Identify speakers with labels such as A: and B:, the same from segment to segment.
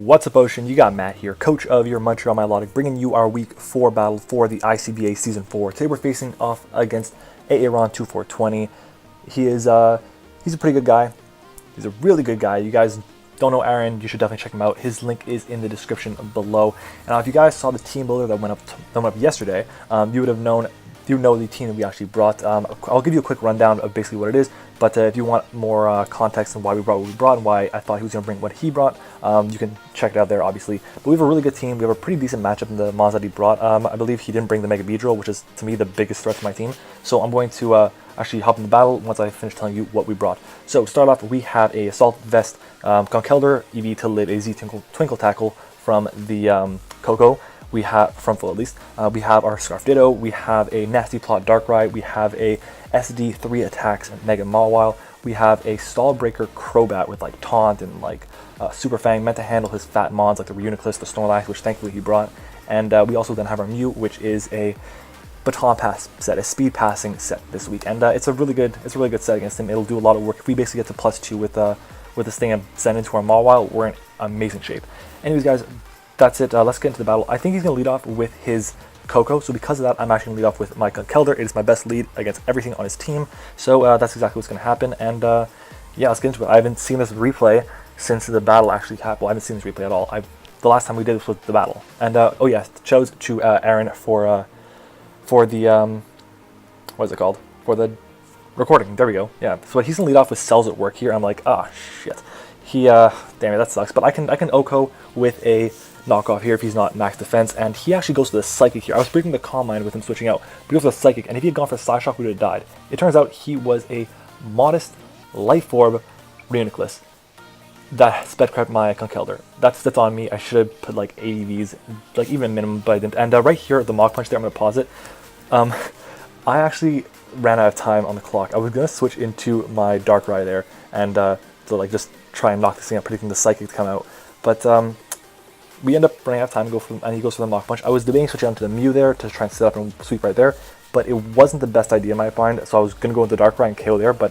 A: What's up, Ocean? You got Matt here, coach of your Montreal Milotics, bringing you our Week 4 battle for the ICBA Season 4. Today we're facing off against Aaron2420. He's a pretty good guy. He's a really good guy. You guys don't know Aaron, you should definitely check him out. His link is in the description below. And if you guys saw the Teambuilder that went up yesterday, you would have known. You know the team that we actually brought. I'll give you a quick rundown of basically what it is, but if you want more context on why we brought what we brought and why I thought he was going to bring what he brought, you can check it out there, obviously. But we have a really good team. We have a pretty decent matchup in the mods that he brought. I believe he didn't bring the Mega Beedrill, which is, to me, the biggest threat to my team. So I'm going to actually hop in the battle once I finish telling you what we brought. So to start off, we have a Assault Vest, Conkeldurr, EV to Lit, AZ Twinkle Tackle from the Coco. We have, from full at least, we have our Scarf Ditto, we have a Nasty Plot Darkrai, we have a SD 3 attacks Mega Mawile, we have a Stall Breaker Crobat with like Taunt and like Super Fang, meant to handle his fat mons like the Reuniclus, the Snorlax, which thankfully he brought. And we also then have our Mew, which is a Baton Pass set, a speed passing set this week. And it's a really good set against him. It'll do a lot of work. If we basically get to +2 with this thing and send into our Mawile, we're in amazing shape. Anyways, guys, that's it. Let's get into the battle. I think he's going to lead off with his Coco, so because of that, I'm actually going to lead off with my Conkeldurr. It is my best lead against everything on his team, so that's exactly what's going to happen. And yeah, let's get into it. I haven't seen this replay since the battle actually happened. Well, I haven't seen this replay at all. The last time we did this was the battle. And oh yeah, chose to Aaron for the what is it called? For the recording. There we go. Yeah, so he's going to lead off with Cells at Work here. I'm like, ah, shit. He damn it, that sucks. But I can OHKO with a knockoff here if he's not max defense, and he actually goes for the Psychic here. I was breaking the Calm Mind with him switching out, but he goes for the Psychic, and if he had gone for the Psy Shock, we would have died. It turns out he was a modest Life Orb Reuniclus that sped crept my Conkeldurr. That's on me. I should have put like ADVs, like even minimum, but I didn't. And right here, the Mach Punch there, I'm going to pause it. I actually ran out of time on the clock. I was going to switch into my Darkrai there, and to like just try and knock this thing out, predicting the Psychic to come out. But we end up running out of time, and he goes for the Mach Punch. I was debating switching on to the Mew there to try and set up and sweep right there, but it wasn't the best idea in my mind, so I was going to go into Darkrai and KO there, but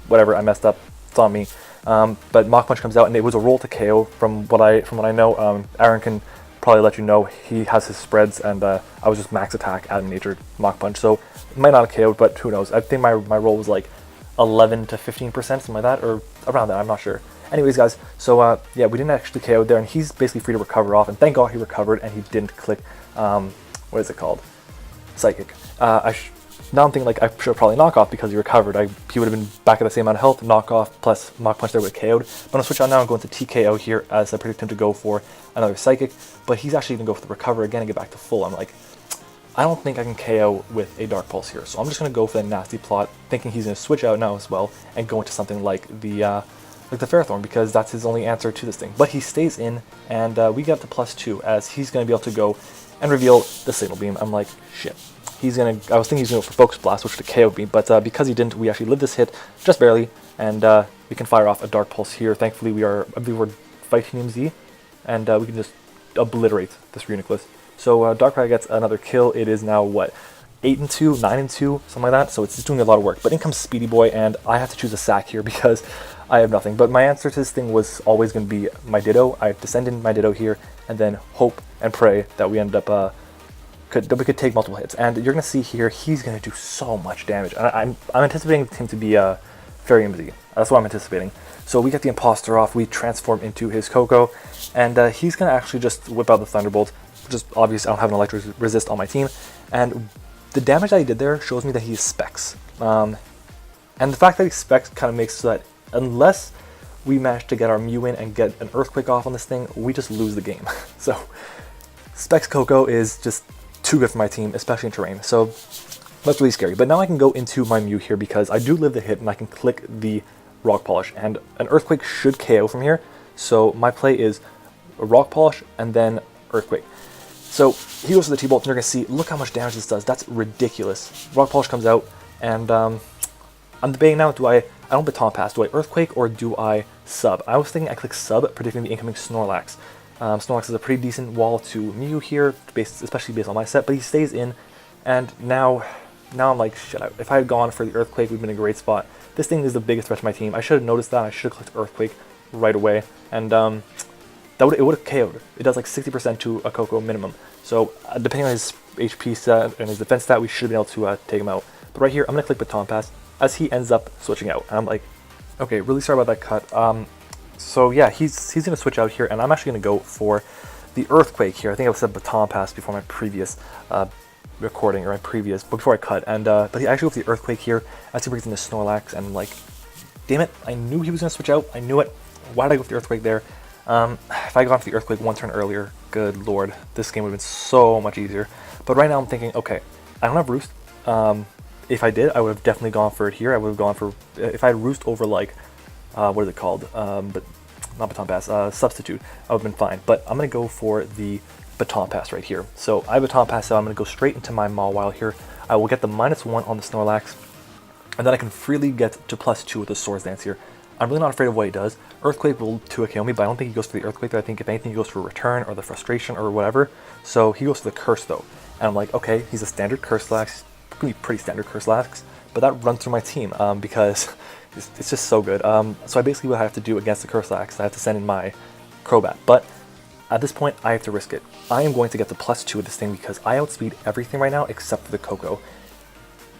A: whatever, I messed up. It's on me. But Mach Punch comes out, and it was a roll to KO from what I know. Aaron can probably let you know. He has his spreads, and I was just max attack, Adam Nature, Mach Punch, so it might not have KO'd, but who knows. I think my roll was like 11 to 15%, something like that, or around that, I'm not sure. Anyways, guys, so yeah, we didn't actually KO there, and he's basically free to recover off, and thank God he recovered, and he didn't click, what is it called? Psychic. Now I'm thinking like I should probably knock off because he recovered. He would have been back at the same amount of health, knock off plus Mach Punch there would have KO'd. But I'm going to switch out now and go into TKO here as I predict him to go for another Psychic, but he's actually going to go for the recover again and get back to full. I'm like, I don't think I can KO with a Dark Pulse here, so I'm just going to go for the Nasty Plot, thinking he's going to switch out now as well and go into something like the Ferrothorn, because that's his only answer to this thing. But he stays in, and we get up to +2 as he's going to be able to go and reveal the Signal Beam. I'm like, shit. I was thinking he's going to go for Focus Blast, which would have KO'd me, but because he didn't, we actually lived this hit just barely, and we can fire off a Dark Pulse here. Thankfully, I believe we're Titanium Z, and we can just obliterate this Reuniclus. So Darkrai gets another kill. It is now, what, 8-2, 9-2, something like that, so it's doing a lot of work. But in comes Speedy Boy, and I have to choose a sack here because I have nothing. But my answer to this thing was always going to be my Ditto. I have to send in my Ditto here, and then hope and pray that we end up that we could take multiple hits. And you're going to see here, he's going to do so much damage. And I'm anticipating him to be Fairy MZ. That's what I'm anticipating. So we get the Imposter off, we transform into his Coco, and he's going to actually just whip out the Thunderbolt, which is obvious. I don't have an Electric Resist on my team. And the damage that he did there shows me that he's Specs. And the fact that he's Specs kind of makes so that unless we manage to get our Mew in and get an Earthquake off on this thing, we just lose the game. So Specs Coco is just too good for my team, especially in terrain. So that's really scary. But now I can go into my Mew here because I do live the hit and I can click the Rock Polish, and an Earthquake should KO from here. So my play is a Rock Polish and then Earthquake. So he goes to the T-Bolt, and you're going to see, look how much damage this does. That's ridiculous. Rock Polish comes out, and I'm debating now, I don't Baton Pass, do I Earthquake or do I Sub? I was thinking I click Sub, predicting the incoming Snorlax. Snorlax is a pretty decent wall to Mew here, especially based on my set, but he stays in, and now I'm like, shit, if I had gone for the Earthquake, we'd been in a great spot. This thing is the biggest threat to my team. I should have noticed that. I should have clicked Earthquake right away, and it would have KO'd. It does like 60% to a Coco minimum. So depending on his HP set and his defense stat, we should have been able to take him out. But right here, I'm gonna click Baton Pass as he ends up switching out. And I'm like, okay, really sorry about that cut. So yeah, he's gonna switch out here, and I'm actually gonna go for the Earthquake here. I think I said Baton Pass before my previous recording, or before I cut. And but he actually goes for the Earthquake here as he brings in the Snorlax, and I'm like, damn it, I knew he was gonna switch out. I knew it. Why did I go for the Earthquake there? If I had gone for the Earthquake one turn earlier, good lord, this game would have been so much easier. But right now I'm thinking, okay, I don't have Roost. If I did, I would have definitely gone for it here. I would have gone for, if I had Roost over like, what is it called? But not Baton Pass, Substitute, I would have been fine. But I'm going to go for the Baton Pass right here. So I have Baton Pass, so I'm going to go straight into my Mawile here. I will get the -1 on the Snorlax, and then I can freely get to +2 with the Swords Dance here. I'm really not afraid of what he does. Earthquake will 2 KO me, but I don't think he goes for the Earthquake. I think if anything, he goes for Return or the Frustration or whatever. So he goes for the Curse though. And I'm like, okay, he's a standard Curse Lax, pretty standard Curse Lax, but that runs through my team because it's just so good. So I basically what I have to do against the Curse Lax, I have to send in my Crobat. But at this point, I have to risk it. I am going to get the +2 with this thing because I outspeed everything right now except for the Coco.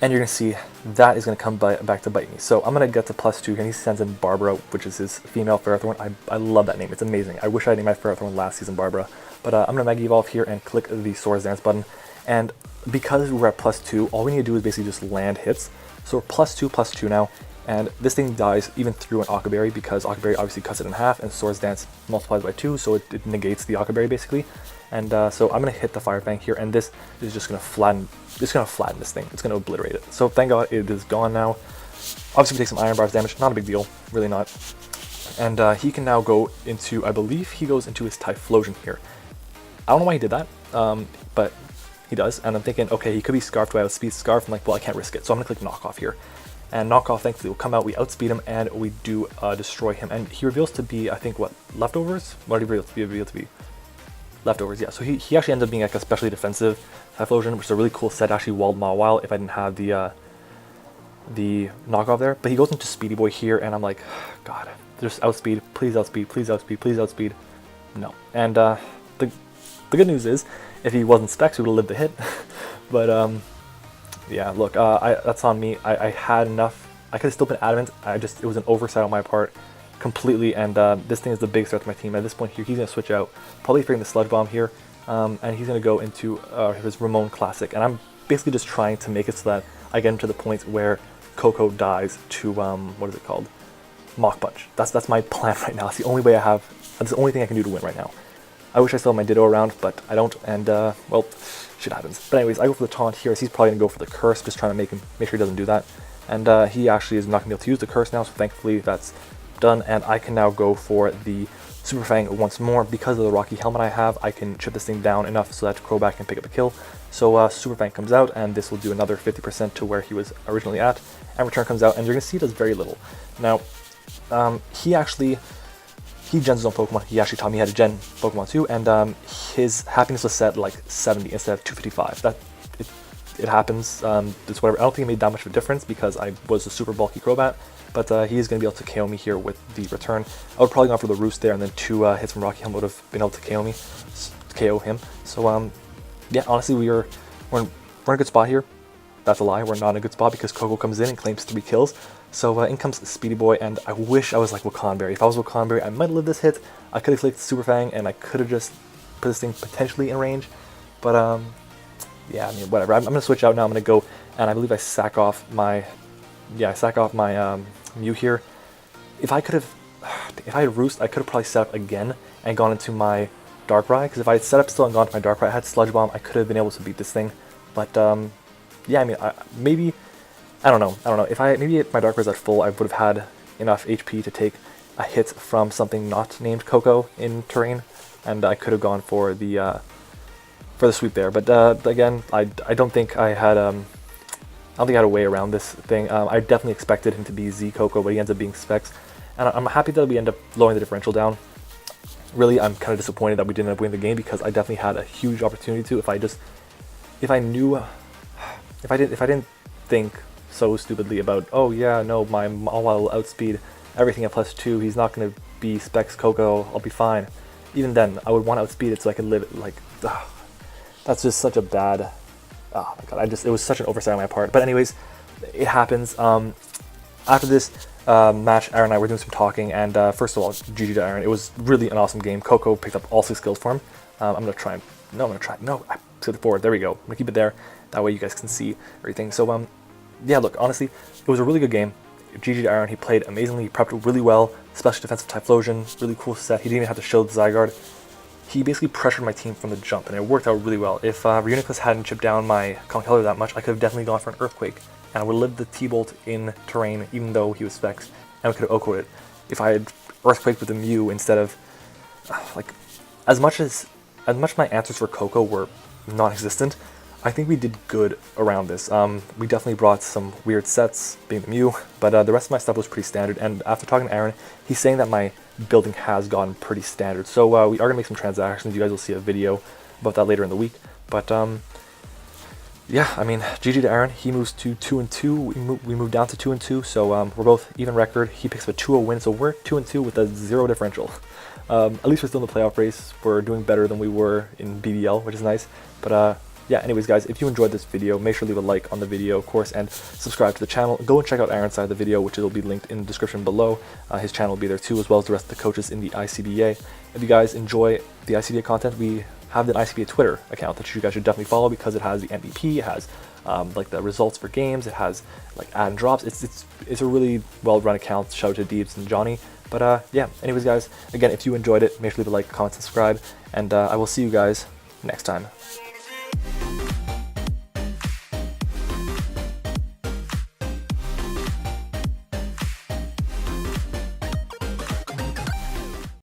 A: And you're going to see that is going to come back to bite me. So I'm going to get to +2 here, and he sends in Barbara, which is his female Ferrothorn. I love that name. It's amazing. I wish I named my Ferrothorn last season Barbara. But I'm going to Mega Evolve here and click the Swords Dance button. And because we're at +2, all we need to do is basically just land hits. So we're +2 now. And this thing dies even through an Occa Berry because Occa Berry obviously cuts it in half, and Swords Dance multiplies by 2, so it negates the Occa Berry basically. And so I'm gonna hit the Fire Fang here, and this is just gonna flatten. It's gonna flatten this thing. It's gonna obliterate it. So thank God it is gone now. Obviously we take some Iron Bars damage, not a big deal, really not. And he can now go into, I believe he goes into his Typhlosion here. I don't know why he did that, but he does. And I'm thinking, okay, he could be Scarfed by outspeed Scarf. I'm like, well, I can't risk it, so I'm gonna click Knock Off here. And Knock Off thankfully will come out, we outspeed him, and we do destroy him. And he reveals to be, I think, what, Leftovers? What did he reveal to be? Leftovers, yeah. So he actually ends up being like a specially defensive Typhlosion, which is a really cool set. Actually walled Mawile if I didn't have the knockoff there. But he goes into Speedy Boy here, and I'm like, God, just outspeed, please outspeed, please outspeed, please outspeed. No. And the good news is, if he wasn't Specs, we would have lived the hit. But yeah, look, that's on me. I had enough. I could have still been adamant. It was an oversight on my part completely, and this thing is the big threat to my team. At this point here, he's going to switch out, probably figuring the Sludge Bomb here, and he's going to go into his Ramon Classic, and I'm basically just trying to make it so that I get him to the point where Coco dies to, what is it called? Mach Punch. That's my plan right now. It's the only way I have, that's the only thing I can do to win right now. I wish I still had my Ditto around, but I don't, and well, shit happens. But anyways, I go for the Taunt here, so he's probably going to go for the Curse, just trying to make sure he doesn't do that. And he actually is not going to be able to use the Curse now, so thankfully that's done, and I can now go for the Super Fang once more. Because of the Rocky Helmet I have, I can chip this thing down enough so that Crobat can pick up a kill. So Super Fang comes out, and this will do another 50% to where he was originally at, and Return comes out, and you're going to see it does very little. Now, he gens his own Pokemon. He actually taught me how to gen Pokemon too, and his happiness was set like 70 instead of 255. It happens. It's whatever. I don't think it made that much of a difference because I was a super bulky Crobat, but he is going to be able to KO me here with the Return. I would probably go for the Roost there, and then 2 hits from Rocky Helmet would have been able to KO him. So yeah, honestly, we're in a good spot here. That's a lie. We're not in a good spot because Coco comes in and claims 3 kills. So in comes Speedy Boy, and I wish I was like Wakanberry. If I was Wakanberry, I might live this hit. I could have clicked Super Fang, and I could have just put this thing potentially in range. But yeah, I mean, whatever. I'm going to switch out now. I'm going to go, and I believe I sack off my Mew here. If I had Roost, I could have probably set up again and gone into my Darkrai, because if I had set up still and gone to my Darkrai, I had Sludge Bomb, I could have been able to beat this thing. But yeah, I mean, maybe, I don't know. Maybe if my Darkrai's at full, I would have had enough HP to take a hit from something not named Coco in terrain, and I could have gone for the sweep there. But again, I don't think I had a way around this thing. I definitely expected him to be Z Coco, but he ends up being Specs, and I'm happy that we end up lowering the differential down. Really, I'm kind of disappointed that we didn't end up winning the game because I definitely had a huge opportunity to. If I didn't think so stupidly about, oh yeah, no, my Mawile will outspeed everything at +2, he's not going to be Specs Coco, I'll be fine. even then, I would want to outspeed it so I could live it. Like, that's just such a bad. Oh my god! It was such an oversight on my part. But anyways, it happens. After this match, Aaron and I were doing some talking, and first of all, GG to Aaron. It was really an awesome game. Coco picked up all 6 kills for him. I'm gonna try and I put it forward. There we go. I'm gonna keep it there. That way you guys can see everything. So yeah, look, honestly, it was a really good game. GG to Aaron. He played amazingly. He prepped really well. Special defensive Typhlosion, really cool set. He didn't even have to shield the Zygarde. He basically pressured my team from the jump, and it worked out really well. If Reuniclus hadn't chipped down my Conkeldurr that much, I could have definitely gone for an Earthquake, and I would have lived the T-Bolt in terrain, even though he was Specs, and we could have OHKO'd it. If I had Earthquaked with a Mew instead of, like, as much my answers for Coco were non-existent, I think we did good around this. We definitely brought some weird sets, being the Mew, but the rest of my stuff was pretty standard, and after talking to Aaron, he's saying that my building has gotten pretty standard. So we are going to make some transactions. You guys will see a video about that later in the week. But yeah, I mean, GG to Aaron. He moves to 2-2. We moved down to 2-2, so we're both even record. He picks up a 2-0 win, so we're 2-2 with a 0 differential. At least we're still in the playoff race. We're doing better than we were in BBL, which is nice. But yeah, anyways, guys, if you enjoyed this video, make sure to leave a like on the video, of course, and subscribe to the channel. Go and check out Aaron's side of the video, which will be linked in the description below. His channel will be there too, as well as the rest of the coaches in the ICBA. If you guys enjoy the ICBA content, we have the ICBA Twitter account that you guys should definitely follow, because it has the MVP, it has like the results for games, it has like add and drops. It's a really well-run account. Shout out to Deebs and Johnny. But yeah, anyways, guys, again, if you enjoyed it, make sure to leave a like, comment, subscribe, and I will see you guys next time.